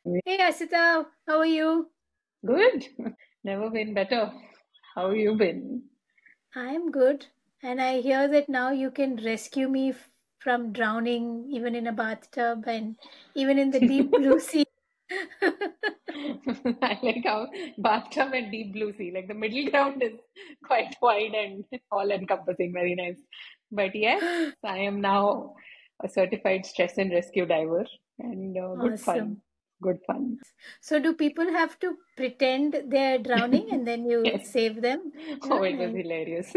Hey Asita, how are you? Good. Never been better. How you been? I'm good. And I hear that now you can rescue me from drowning even in a bathtub and even in the deep blue sea. I like how bathtub and deep blue sea, like the middle ground is quite wide and all encompassing, very nice. But yes, I am now a certified stress and rescue diver and good fun. Awesome. Good fun. So do people have to pretend they're drowning and then you Yes. save them? Oh, Yeah. it was hilarious.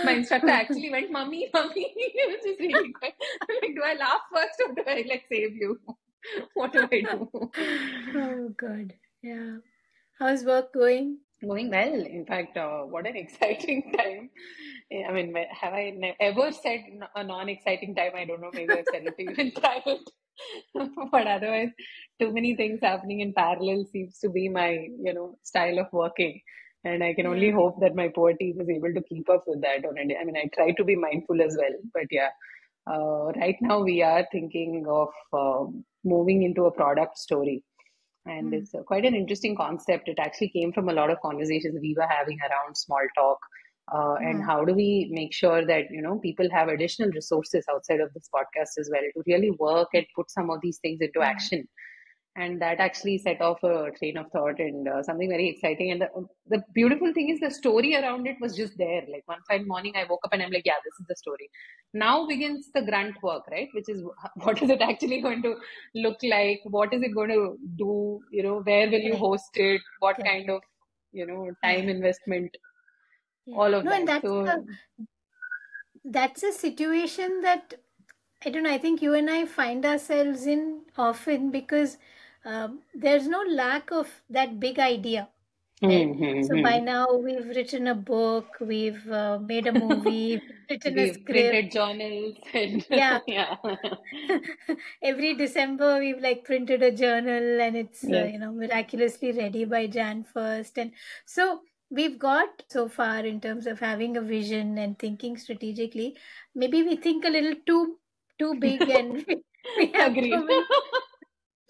My instructor actually went, "Mummy, mummy." It was just really quick. I'm like, do I laugh first or do I like save you? What do I do? Oh God. Yeah. How's work going? Going well. In fact, what an exciting time. I mean, have I ever said a non-exciting time? I don't know. Maybe I've said it to you in private. But otherwise, too many things happening in parallel seems to be my, style of working. And I can only Yeah. hope that my poor team is able to keep up with that on a day. I mean, I try to be mindful as well. But yeah, right now we are thinking of moving into a product story. And Hmm. it's quite an interesting concept. It actually came from a lot of conversations we were having around small talk. And Hmm. how do we make sure that, people have additional resources outside of this podcast as well to really work and put some of these things into Yeah. action? And that actually set off a train of thought and something very exciting. And the beautiful thing is the story around it was just there. Like one fine morning, I woke up and I'm like, yeah, this is the story. Now begins the grunt work, right? Which is what is it actually going to look like? What is it going to do? Where will you Correct. host it? What kind Correct. of, time Yeah. investment? Yeah. All of No, and that. So, that's a situation that I don't know. I think you and I find ourselves in often because there's no lack of that big idea, right? So by hmm. now we've written a book, we've made a movie, we've written a We've script. printed journals and Yeah. yeah. Every December we've like printed a journal and it's Yes. miraculously ready by Jan 1st, and so we've got so far in terms of having a vision and thinking strategically. Maybe we think a little too big and we have Agreed.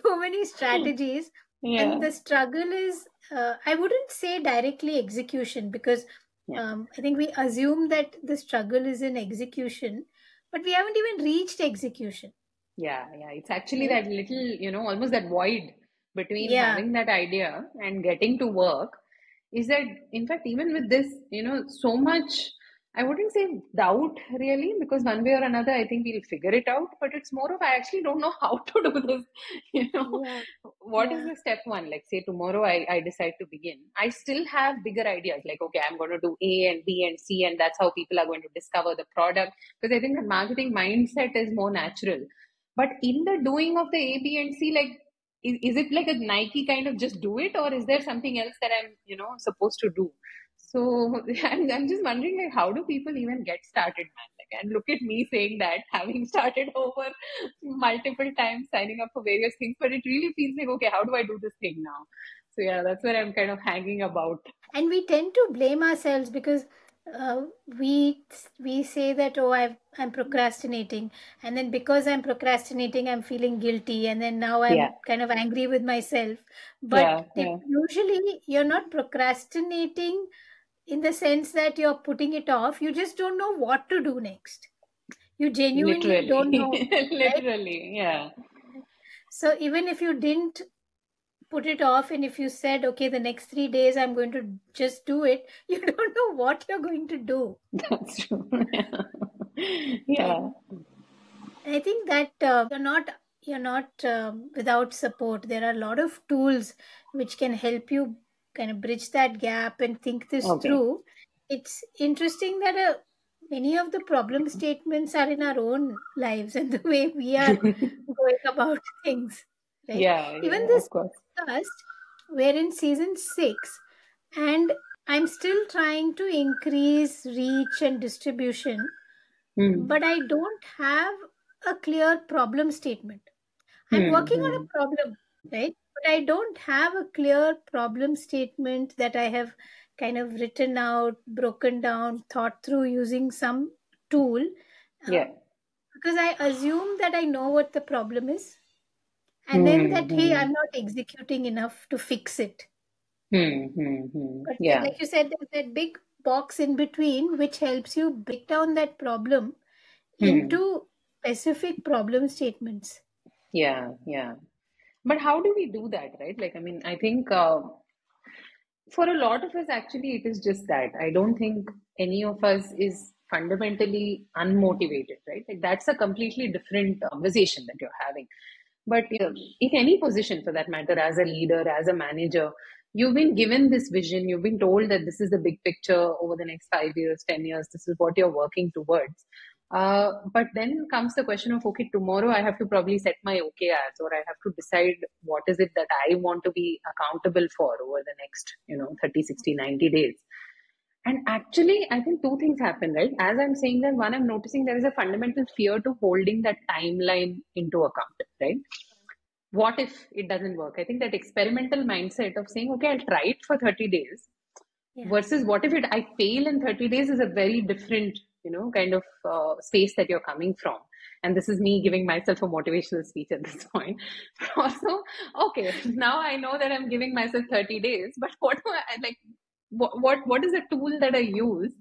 too many strategies, and Yeah. the struggle is I wouldn't say directly execution because Yeah. I think we assume that the struggle is in execution, but we haven't even reached execution, Yeah. Yeah. It's actually right? that little, almost that void between Yeah. having that idea and getting to work is that, in fact, even with this, so much, I wouldn't say doubt really, because one way or another, I think we'll figure it out, but it's more of I actually don't know how to do this. You know, Yeah. what is Yeah. the step one? Like, say tomorrow I decide to begin. I still have bigger ideas, like, okay, I'm going to do A and B and C, and that's how people are going to discover the product. Because I think the marketing mindset is more natural. But in the doing of the A, B, and C, like, is it like a Nike kind of just do it, or is there something else that I'm, supposed to do? So I'm just wondering, like, how do people even get started, man? Like, and look at me saying that, having started over multiple times, signing up for various things, but it really feels like, okay, how do I do this thing now? So yeah, that's where I'm kind of hanging about. And we tend to blame ourselves because uh, we say that, oh, I'm procrastinating, and then because I'm procrastinating I'm feeling guilty, and then now Yeah, I'm kind of angry with myself. But yeah, yeah. usually you're not procrastinating in the sense that you're putting it off, you just don't know what to do next. You genuinely Literally, don't know, right? literally, yeah. So even if you didn't put it off, and if you said, okay, the next 3 days I'm going to just do it, you don't know what you're going to do, That's true. right? Yeah. I think that you're not without support. There are a lot of tools which can help you kind of bridge that gap and think this Okay. through. It's interesting that many of the problem statements are in our own lives and the way we are going about things, right? Yeah, Even yeah, this of course. podcast, we're in season 6, and I'm still trying to increase reach and distribution, Hmm. but I don't have a clear problem statement. I'm Hmm. working on Hmm. a problem, right? But I don't have a clear problem statement that I have kind of written out, broken down, thought through using some tool, uh, Yeah. because I assume that I know what the problem is. And then that, hey, Hmm. I'm not executing enough to fix it. But Yeah. like you said, there's that big box in between which helps you break down that problem Hmm. into specific problem statements. Yeah. Yeah. But how do we do that, right? Like, I mean, I think for a lot of us, actually, it is just that. I don't think any of us is fundamentally unmotivated, right? Like, that's a completely different conversation that you're having. But in any position for that matter, as a leader, as a manager, you've been given this vision, you've been told that this is the big picture over the next 5 years, 10 years, this is what you're working towards. But then comes the question of, okay, tomorrow I have to probably set my OKRs, or I have to decide what is it that I want to be accountable for over the next, 30, 60, 90 days. And actually, I think two things happen, right? As I'm saying that, one, I'm noticing there is a fundamental fear to holding that timeline into account, right? What if it doesn't work? I think that experimental mindset of saying, okay, I'll try it for 30 days Yeah. versus what if I fail in 30 days is a very different, kind of space that you're coming from. And this is me giving myself a motivational speech at this point. Also, okay, now I know that I'm giving myself 30 days, but what do I like? What is the tool that I use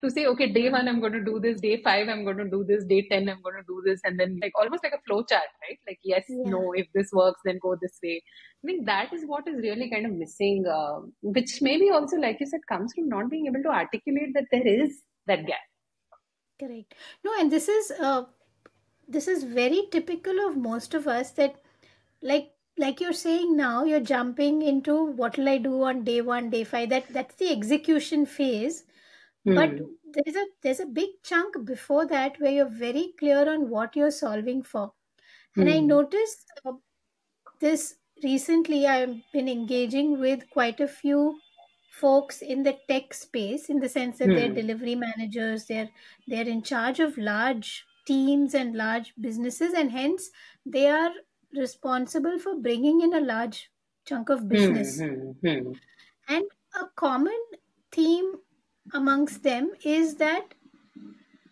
to say, okay, day Yeah. one, I'm going to do this, day five, I'm going to do this, day 10, I'm going to do this, and then like almost like a flow chart, right? Like, yes, Yeah. no, if this works, then go this way. I think that is what is really kind of missing, which maybe also, like you said, comes from not being able to articulate that there is that gap. Correct. No, and this is very typical of most of us, that like you're saying, now you're jumping into what will I do on day one, day five. That's the execution phase. But Hmm. there's a big chunk before that where you're very clear on what you're solving for. And I Hmm. noticed this recently. I've been engaging with quite a few folks in the tech space, in the sense that they're Hmm. delivery managers, they're in charge of large teams and large businesses, and hence they are responsible for bringing in a large chunk of Hmm. business. Hmm. Hmm. And a common theme amongst them is that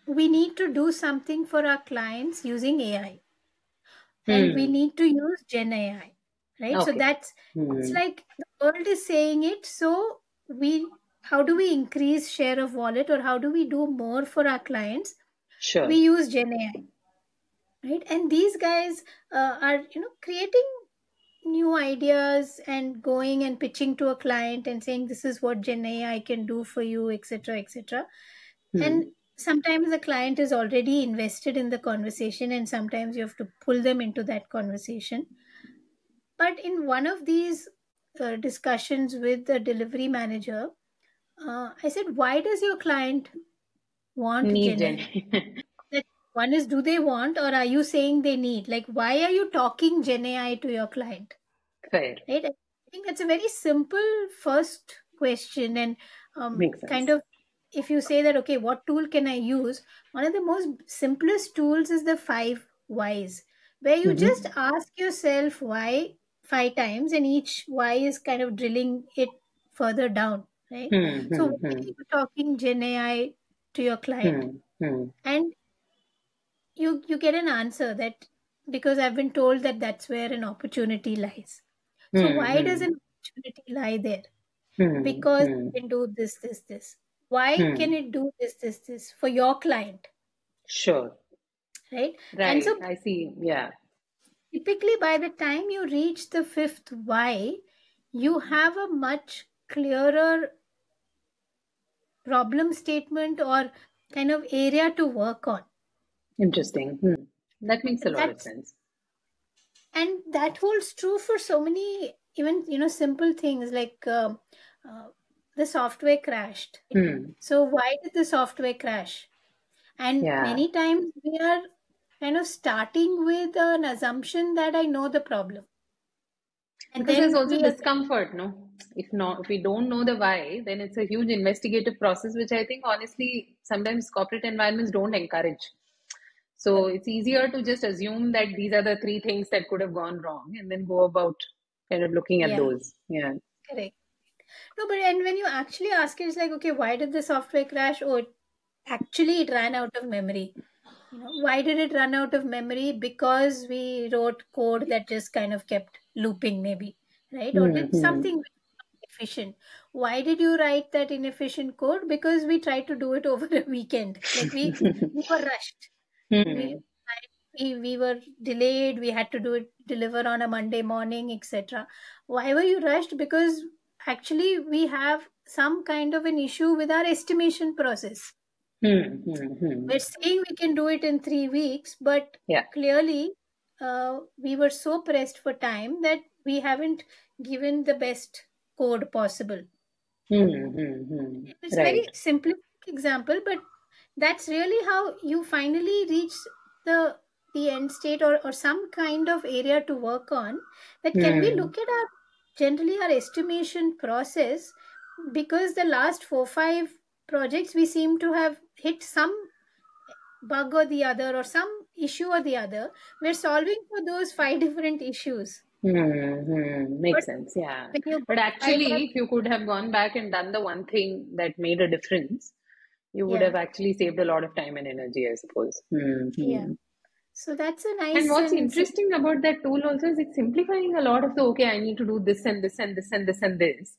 we need to do something for our clients using AI, and we Hmm. need to use Gen AI, right? So Okay. that's it's Hmm. like the world is saying it. So we how do we increase share of wallet, or how do we do more for our clients? We Sure. use Gen AI, right? And these guys are creating new ideas and going and pitching to a client and saying this is what Gen AI can do for you, etc., etc. And Hmm. sometimes the client is already invested in the conversation, and sometimes you have to pull them into that conversation. But in one of these discussions with the delivery manager, I said, why does your client want Need Gen Jen. AI? That one is, do they want, or are you saying they need? Like, why are you talking Gen AI to your client? Fair. Right? I think that's a very simple first question. And Makes kind sense. of, if you say that, okay, what tool can I use? One of the most simplest tools is the five whys, where you just Mm-hmm. ask yourself why five times, and each why is kind of drilling it further down, right? Hmm. So, Hmm. why are Hmm. you talking Gen AI to your client? Hmm. Hmm. And you get an answer that, because I've been told that that's where an opportunity lies. So Hmm. why does Hmm. an opportunity lie there? Hmm. Because Hmm. it can do this, this, this. Why can Hmm. it do this, this, this for your client, Sure. right? And Right. so I see. Yeah. typically by the time you reach the fifth why, you have a much clearer problem statement, or kind of area to work on. Interesting. Hmm. That makes a And lot of that's sense. and that holds true for so many, even simple things like uh, the software crashed. Hmm. So why did the software crash? And Yeah. many times we are kind of starting with an assumption that I know the problem, and Because there's then also we are discomfort, no? If we don't know the why, then it's a huge investigative process, which I think honestly sometimes corporate environments don't encourage. So correct. it's easier to just assume that these are the three things that could have gone wrong and then go about kind of looking at Yeah, those. Yeah. correct. No, but and when you actually ask it, it's like, okay, why did the software crash? Oh, actually it ran out of memory. Why did it run out of memory? Because we wrote code that just kind of kept looping, maybe, right? Or did Hmm. something efficient. Why did you write that inefficient code? Because we tried to do it over a weekend. Like we were rushed. We we were delayed. We had to do it, deliver on a Monday morning, etc. Why were you rushed? Because actually we have some kind of an issue with our estimation process. We're saying we can do it in 3 weeks, but Yeah. clearly we were so pressed for time that we haven't given the best code possible. It's very Right. simplistic example, but that's really how you finally reach the the end state, or some kind of area to work on. That can we Hmm. look at our generally our estimation process, because the last 4 5 projects we seem to have hit some bug or the other, or some issue or the other. We're solving for those 5 different issues. But Makes sense. Yeah. when you go But five back, actually, if you could have gone back and done the one thing that made a difference, you would yeah, have actually saved a lot of time and energy, I suppose. yeah. So that's a And nice what's and interesting about that tool also is it's simplifying a lot of the, okay, I need to do this and this and this and this and this,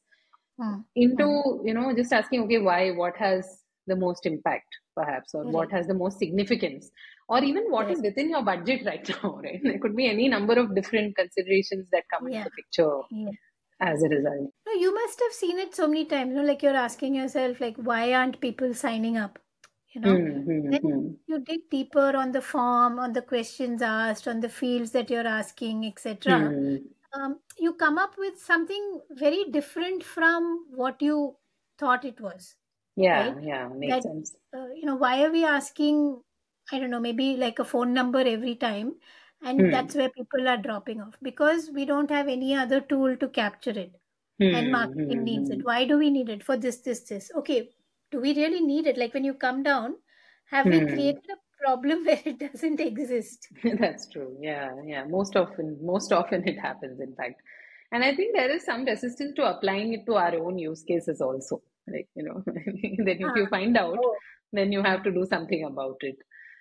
mm, mm, into, just asking, okay, why, what has the most impact, perhaps, or what right, has the most significance, or even what is correct. within your budget right now, right? There could be any number of different considerations that come into Yeah, the picture yeah. as a result. No, you must have seen it so many times, like you're asking yourself, like, why aren't people signing up? You know, then you dig deeper on the form, on the questions asked, on the fields that you're asking, etc. Hmm. You come up with something very different from what you thought it was, right? Yeah, yeah, makes That, sense. why are we asking, I don't know, maybe like a phone number every time? And Hmm. that's where people are dropping off, because we don't have any other tool to capture it. And marketing needs it. Why do we need it? For this? Okay, do we really need it? Like when you come down, have we Hmm. created a problem where it doesn't exist? That's true. Yeah, yeah. Most often it happens, in fact. And I think there is some resistance to applying it to our own use cases also. Like, then if Ah, you find out, oh, then you have to do something about it.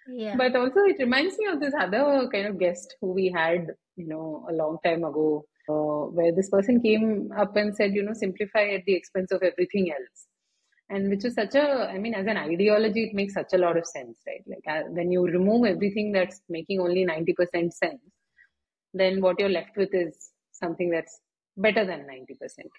yeah. But also, it reminds me of this other kind of guest who we had, a long time ago, where this person came up and said, simplify at the expense of everything else. And which is such a, I mean, as an ideology, it makes such a lot of sense, right? Like when you remove everything that's making only 90% sense, then what you're left with is something that's better than 90%.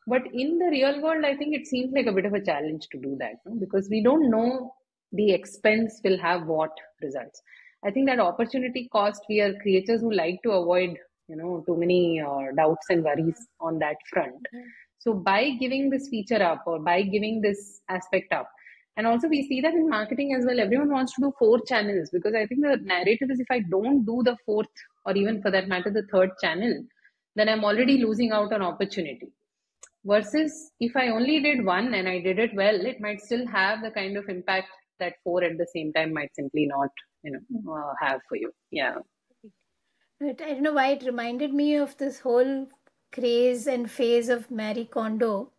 But in the real world, I think it seems like a bit of a challenge to do that, no? Because we don't know the expense will have what results. I think that opportunity cost, we are creatures who like to avoid, too many doubts and worries on that front. Yeah. So by giving this feature up, or by giving this aspect up, and also we see that in marketing as well, everyone wants to do 4 channels, because I think the narrative is, if I don't do the fourth, or even for that matter, the third channel, then I'm already losing out on opportunity. Versus if I only did one and I did it well, it might still have the kind of impact that 4 at the same time might simply not, have for you. Yeah. But I don't know why it reminded me of this whole craze and phase of Marie Kondo,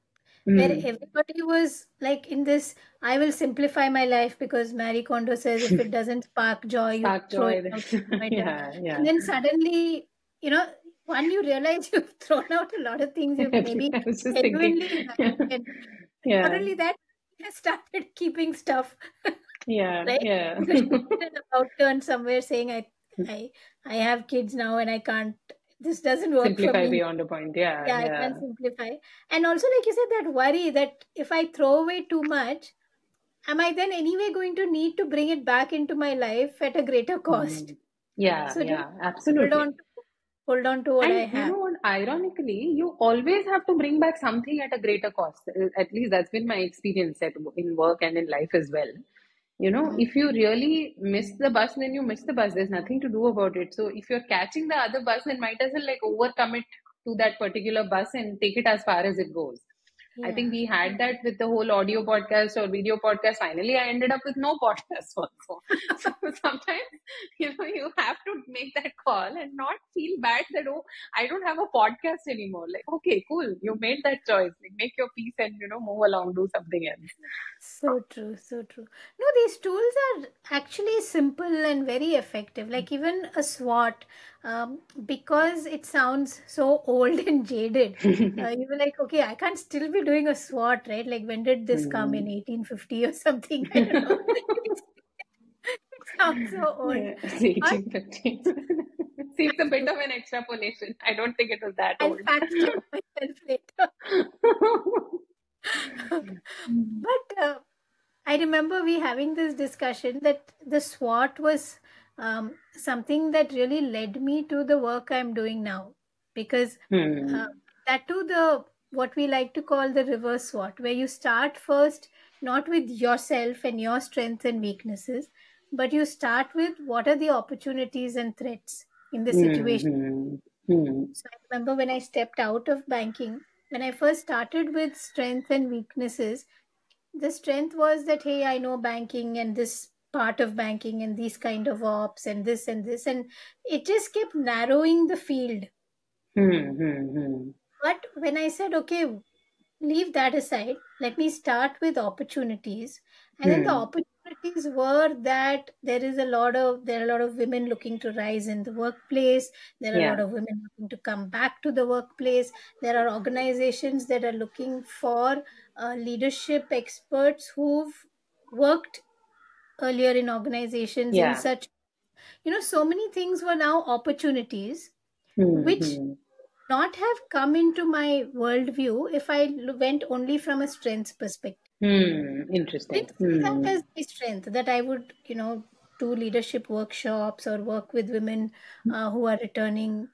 where Mm. everybody was like in this, I will simplify my life, because Marie Kondo says if it doesn't spark joy, you Spark throw it joy. out the window. Yeah, And yeah. then suddenly, you know, one, you realize you've thrown out a lot of things you've maybe I was just thinking. genuinely liked. And not Yeah, only that, I started keeping stuff, yeah, right? yeah. Because she did an about turn somewhere saying, I, I have kids now and I can't, this doesn't work for Simplify me. beyond a point. Yeah, Yeah, I yeah. can't simplify. And also, like you said, that worry that if I throw away too much, am I then anyway going to need to bring it back into my life at a greater cost? Mm. Yeah, So just yeah, hold absolutely. on to hold on to what I And you have. know what? Ironically, you always have to bring back something at a greater cost. At least that's been my experience in work and in life as well. Mhm. If you really miss the bus, then you miss the bus. There's nothing to do about it. So if you're catching the other bus, then might as well like overcommit to that particular bus and take it as far as it goes. I think Yeah. we had that with the whole audio podcast or video podcast. Finally, I ended up with no podcast also. So sometimes, you have to make that call and not feel bad that, oh, I don't have a podcast anymore. Like, okay, cool. You made that choice. Like, make your peace and, move along, do something else. So true, so true. No, these tools are actually simple and very effective. Like even a SWOT, because it sounds so old and jaded. You were like, okay, I can't still be doing a SWOT, right? Like when did this come in Hmm. 1850 or something? I don't know. It sounds so old. Yeah, But 1850. Seems a bit of an extrapolation. I don't think it was that I'll old. fact check myself later. But I remember we having this discussion that the SWOT was something that really led me to the work I'm doing now, because uh, Hmm. that too, the what we like to call the reverse SWOT, where you start first not with yourself and your strengths and weaknesses, but you start with what are the opportunities and threats in the Hmm. situation. Hmm. Hmm. So I remember when I stepped out of banking, when I first started with strengths and weaknesses, the strength was that, hey, I know banking and this part of banking and these kind of ops and this and this. And it just kept narrowing the field. Hmm. Hmm. Hmm. But when I said, okay, leave that aside, let me start with opportunities. And then the Hmm. opportunities were that there are a lot of women looking to rise in the workplace. There are a lot Yeah. of women looking to come back to the workplace. There are organizations that are looking for leadership experts who've worked earlier in organizations in Yeah. such, so many things were now opportunities Hmm. which Hmm. not have come into my worldview if I went only from a strengths perspective. Hmm. Didn't Interesting. see that Hmm. as my strength that I would, do leadership workshops or work with women who are returning,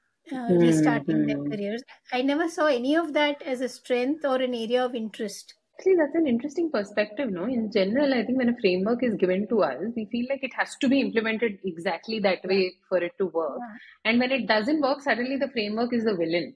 Hmm. restarting their Hmm. careers. I never saw any of that as a strength or an area of interest. See, that's an interesting perspective, no? In general, I think when a framework is given to us, we feel like it has to be implemented exactly that Yeah, way for it to work. yeah, And when it doesn't work, suddenly the framework is the villain.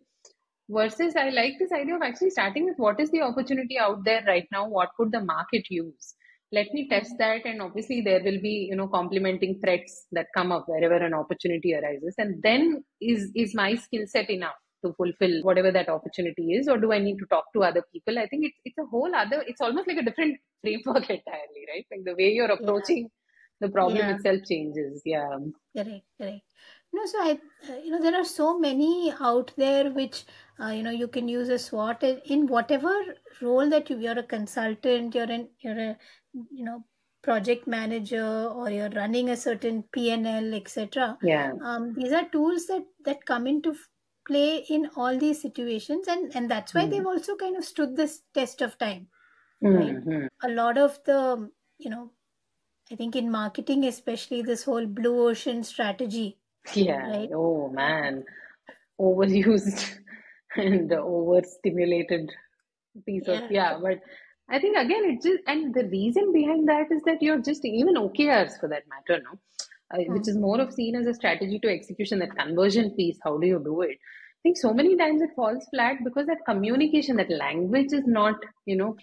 Versus, I like this idea of actually starting with what is the opportunity out there right now? What could the market use? Let me test correct. that, and obviously there will be, complementing threats that come up wherever an opportunity arises. And then is my skill set enough to fulfill whatever that opportunity is, or do I need to talk to other people? I think it's a whole other. It's almost like a different framework entirely, right? Like the way you're Yeah, approaching the problem yeah. itself changes. Yeah. Correct, correct. No, so there are so many out there which, you can use a SWOT in whatever role that you're a consultant, you're a, you know, project manager, or you're running a certain PNL, etc. Yeah. These are tools that come into play in all these situations, and that's why they've Hmm. also kind of stood this test of time, right? Hmm. A lot of the, I think in marketing, especially this whole blue ocean strategy, Yeah. right? Oh Uh, man. Overused and overstimulated piece of, yeah, yeah. But I think again it just, and the reason behind that is that you're just, even OKRs for that matter, no, which mm, is more of seen as a strategy to execution, that conversion piece, how do you do it? I think so many times it falls flat because that communication, that language is not,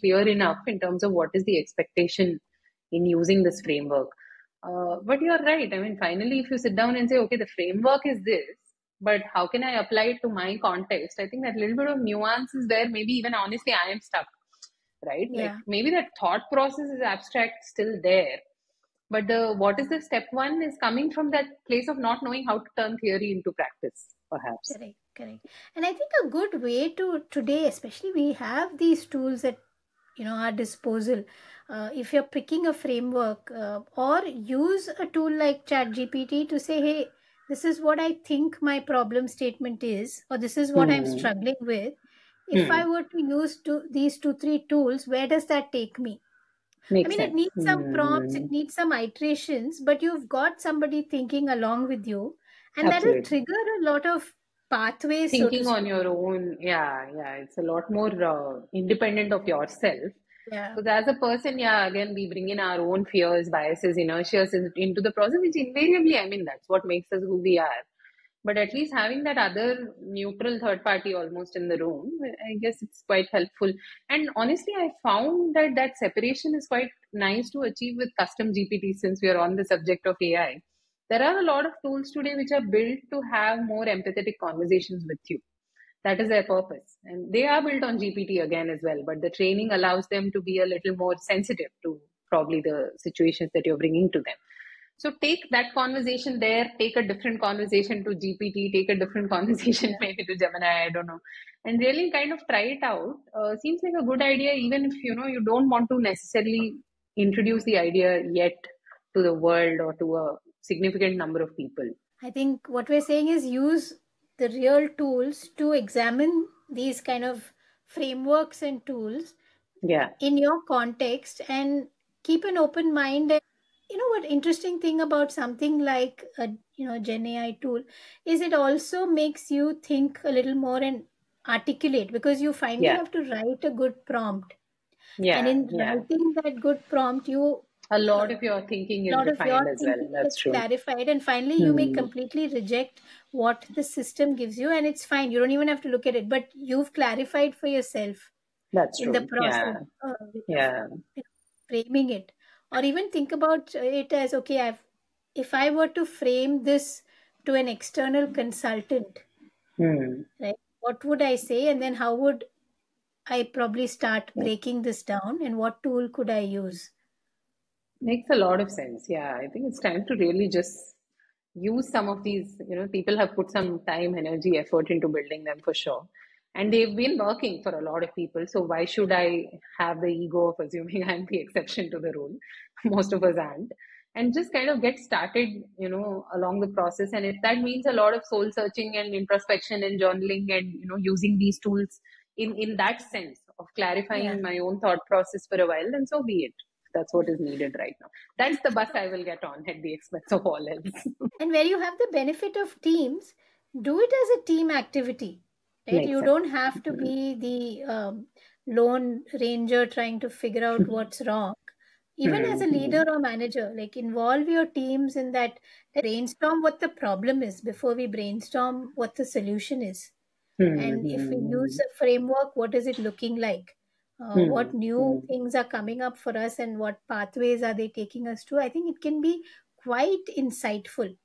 clear enough in terms of what is the expectation in using this framework. But you're right. I mean, finally, if you sit down and say, okay, the framework is this, but how can I apply it to my context? I think that little bit of nuance is where maybe even honestly I am stuck, right? Like yeah, maybe that thought process is abstract still there, but the what is the step one is coming from that place of not knowing how to turn theory into practice, perhaps. correct, correct. And I think a good way to today, especially we have these tools at our disposal. If you're picking a framework, or use a tool like ChatGPT to say, hey, this is what I think my problem statement is, or this is what I'm Hmm. struggling with. If I Hmm. were to use these two, three tools, where does that take me? I Makes mean, it sense. needs some prompts, it Hmm. needs some iterations, but you've got somebody thinking along with you, and that will Absolutely. trigger a lot of pathways, so to Thinking on speak. your own, yeah, yeah, it's a lot more independent of yourself. Yeah, Because as a person, yeah, again, we bring in our own fears, biases, inertias into the process, which invariably, I mean, that's what makes us who we are. But at least having that other neutral third party almost in the room, I guess it's quite helpful. And honestly, I found that that separation is quite nice to achieve with custom GPT since we are on the subject of AI. There are a lot of tools today which are built to have more empathetic conversations with you. That is their purpose. And they are built on GPT again as well, but the training allows them to be a little more sensitive to probably the situations that you're bringing to them. So take that conversation there, take a different conversation to GPT, take a different conversation maybe to Gemini, I don't know, and really kind of try it out. Seems like a good idea, even if you don't want to necessarily introduce the idea yet to the world or to a significant number of people. I think what we're saying is use the real tools to examine these kind of frameworks and tools Yeah, in your context and keep an open mind. And you know what interesting thing about something like a Gen AI tool is it also makes you think a little more and articulate, because you finally yeah, have to write a good prompt, and yeah, in yeah. writing that good prompt you A lot uh, of your thinking is lot of your refined as well. thinking That's gets true. clarified, and finally you may Hmm. completely reject what the system gives you, and it's fine, you don't even have to look at it, but you've clarified for yourself That's in the true. process Yeah, of yeah. framing it. Or even think about it as, okay, if I were to frame this to an external consultant, Hmm. right, what would I say, and then how would I probably start breaking this down, and what tool could I use? Makes a lot of sense. Yeah, I think it's time to really just use some of these. People have put some time, energy, effort into building them for sure. And they've been working for a lot of people. So why should I have the ego of assuming I'm the exception to the rule? Most of us aren't. And just kind of get started, along the process. And if that means a lot of soul searching and introspection and journaling and, using these tools in that sense of Yeah. clarifying my own thought process for a while, then so be it. That's what is needed right now. And That's the bus I will get on at the expense of all else. and where you have the benefit of teams, do it as a team activity, right? Makes You sense. don't have to be the lone ranger trying to figure out what's wrong. Even as a leader Hmm. or manager, like involve your teams in that, brainstorm what the problem is before we brainstorm what the solution is. And if we use Hmm. a framework, what is it looking like? Hmm. What new Hmm. things are coming up for us, and what pathways are they taking us to? I think it can be quite insightful.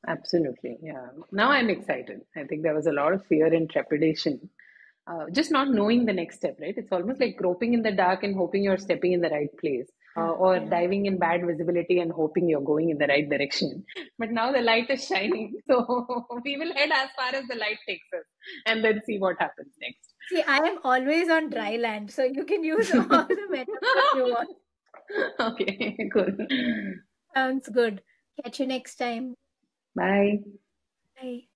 Absolutely. Yeah. Now I'm excited. I think there was a lot of fear and trepidation. Just not knowing the next step, right? It's almost like groping in the dark and hoping you're stepping in the right place, Yeah, or yeah. diving in bad visibility and hoping you're going in the right direction. But now the light is shining, so we will head as far as the light takes us and then see what happens next. See, I am always on dry land, so you can use all the metaphors you want. Okay, cool. Sounds good. Catch you next time. Bye. Bye.